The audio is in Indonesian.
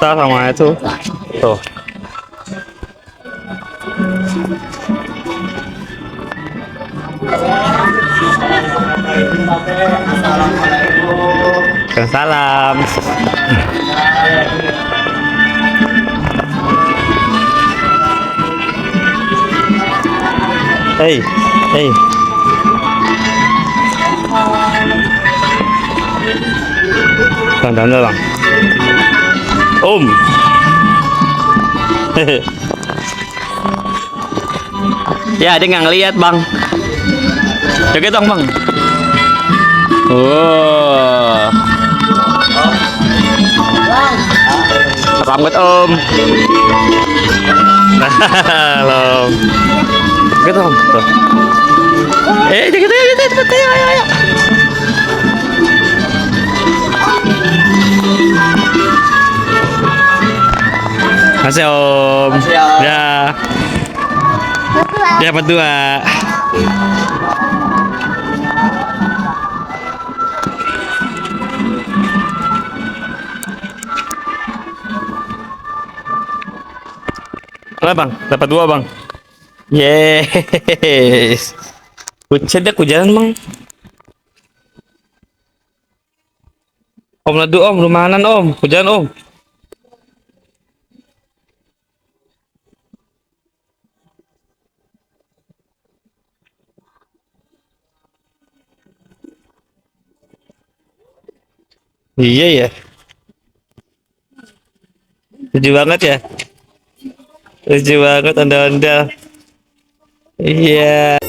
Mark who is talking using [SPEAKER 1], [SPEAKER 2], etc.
[SPEAKER 1] pasta sama itu. Tuh. Salam. Hei, hei. Bang, tanda bang. Hehe. Ya, dia nggak ngeliat bang. Joget dong bang. Oh, selamat om. Halo. Joget om. Tuh. Joget ayo, joget cepet ayo, ayo, ayo. Makasih om. Ya. Ya berdua. Apa bang? Dapat dua bang. Yes. Sedek hujan bang. Om ladu om, lumayan om, hujan om. Iya ya. Lucu banget ya. Lucu banget anda-anda. Iya.